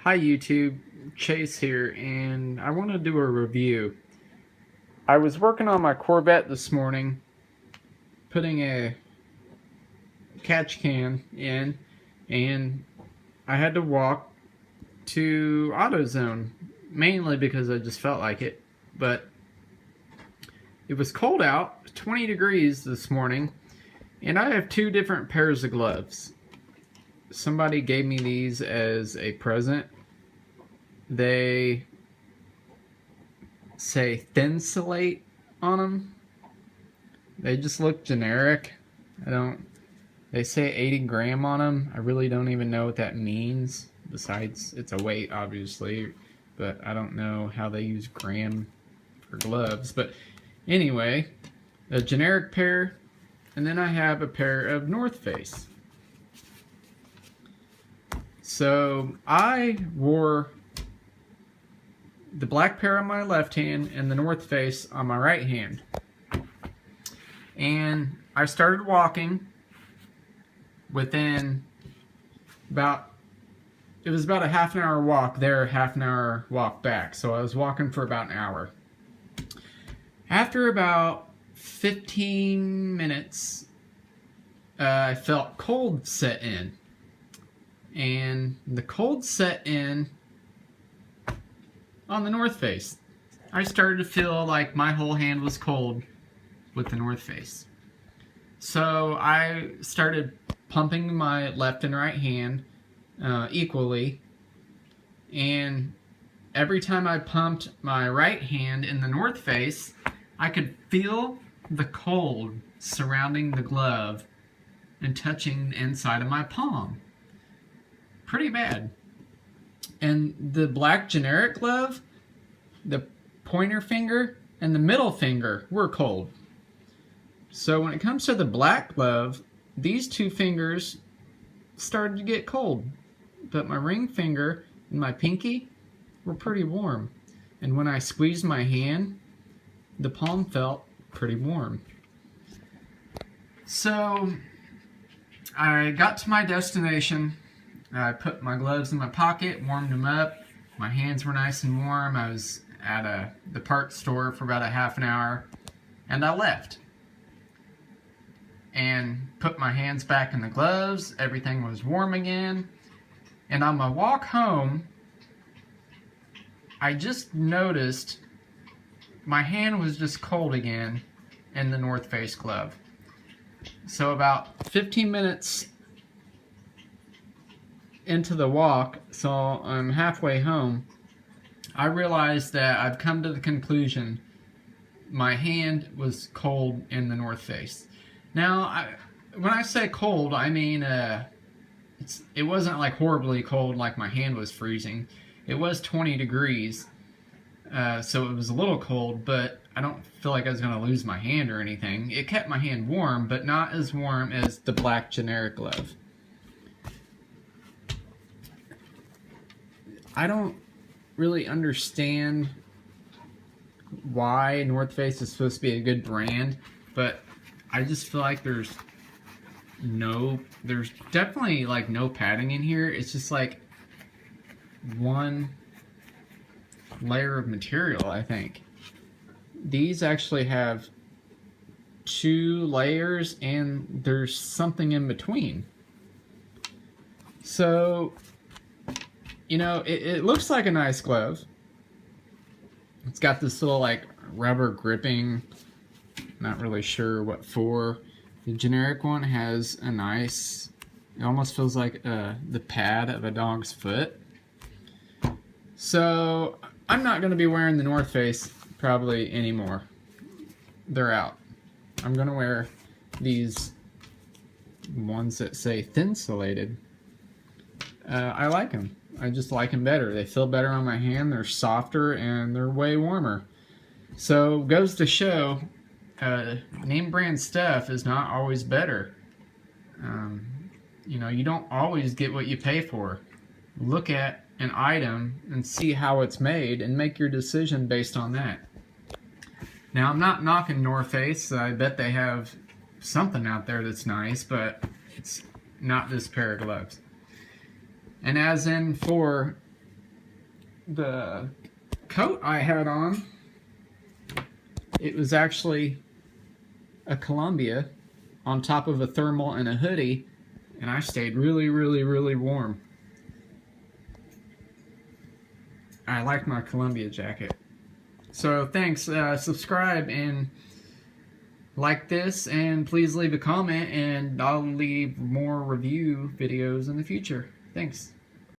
Hi YouTube, Chase here, and I want to do a review. I was working on my Corvette this morning, putting a catch can in, and I had to walk to AutoZone, mainly because I just felt like it, but it was cold out, 20 degrees this morning, and I have two different pairs of gloves. Somebody gave me these as a present. They say Thinsulate on them. They just look generic. They say 80 gram on them. I really don't even know what that means. Besides, it's a weight, obviously, but I don't know how they use gram for gloves. But anyway, a generic pair, and then I have a pair of North Face. So I wore the black pair on my left hand and the North Face on my right hand. And I started walking within it was about a half an hour walk there, half an hour walk back. So I was walking for about an hour. After about 15 minutes, I felt cold set in. And the cold set in on the North Face. I started to feel like my whole hand was cold with the North Face. So I started pumping my left and right hand equally, and every time I pumped my right hand in the North Face, I could feel the cold surrounding the glove and touching the inside of my palm. Pretty bad. And the black generic glove, the pointer finger and the middle finger were cold. So when it comes to the black glove, these two fingers started to get cold, but my ring finger and my pinky were pretty warm. And when I squeezed my hand, the palm felt pretty warm. So I got to my destination. I put my gloves in my pocket, warmed them up. My hands were nice and warm. I was at the parts store for about a half an hour, and I left and put my hands back in the gloves. Everything was warm again. And on my walk home, I just noticed my hand was just cold again in the North Face glove. So about 15 minutes into the walk, so I'm halfway home, I realized that I've come to the conclusion my hand was cold in the North Face. Now, when I say cold, I mean it wasn't like horribly cold, like my hand was freezing. It was 20 degrees, so it was a little cold, but I don't feel like I was going to lose my hand or anything. It kept my hand warm, but not as warm as the black generic glove. I don't really understand why North Face is supposed to be a good brand, but I just feel like there's definitely like no padding in here. It's just like one layer of material, I think. These actually have two layers and there's something in between. So, you know, it looks like a nice glove. It's got this little like rubber gripping, not really sure what for. The generic one has a nice, it almost feels like the pad of a dog's foot. So I'm not going to be wearing the North Face probably anymore. They're out. I'm going to wear these ones that say Thinsulated. I like them. I just like them better. They feel better on my hand. They're softer and they're way warmer. So goes to show, name brand stuff is not always better. You know, you don't always get what you pay for. Look at an item and see how it's made and make your decision based on that. Now, I'm not knocking North Face. I bet they have something out there that's nice, but it's not this pair of gloves. And as in for the coat I had on, it was actually a Columbia on top of a thermal and a hoodie, and I stayed really, really, really warm. I like my Columbia jacket. So thanks. Subscribe and like this, and please leave a comment, and I'll leave more review videos in the future. Thanks.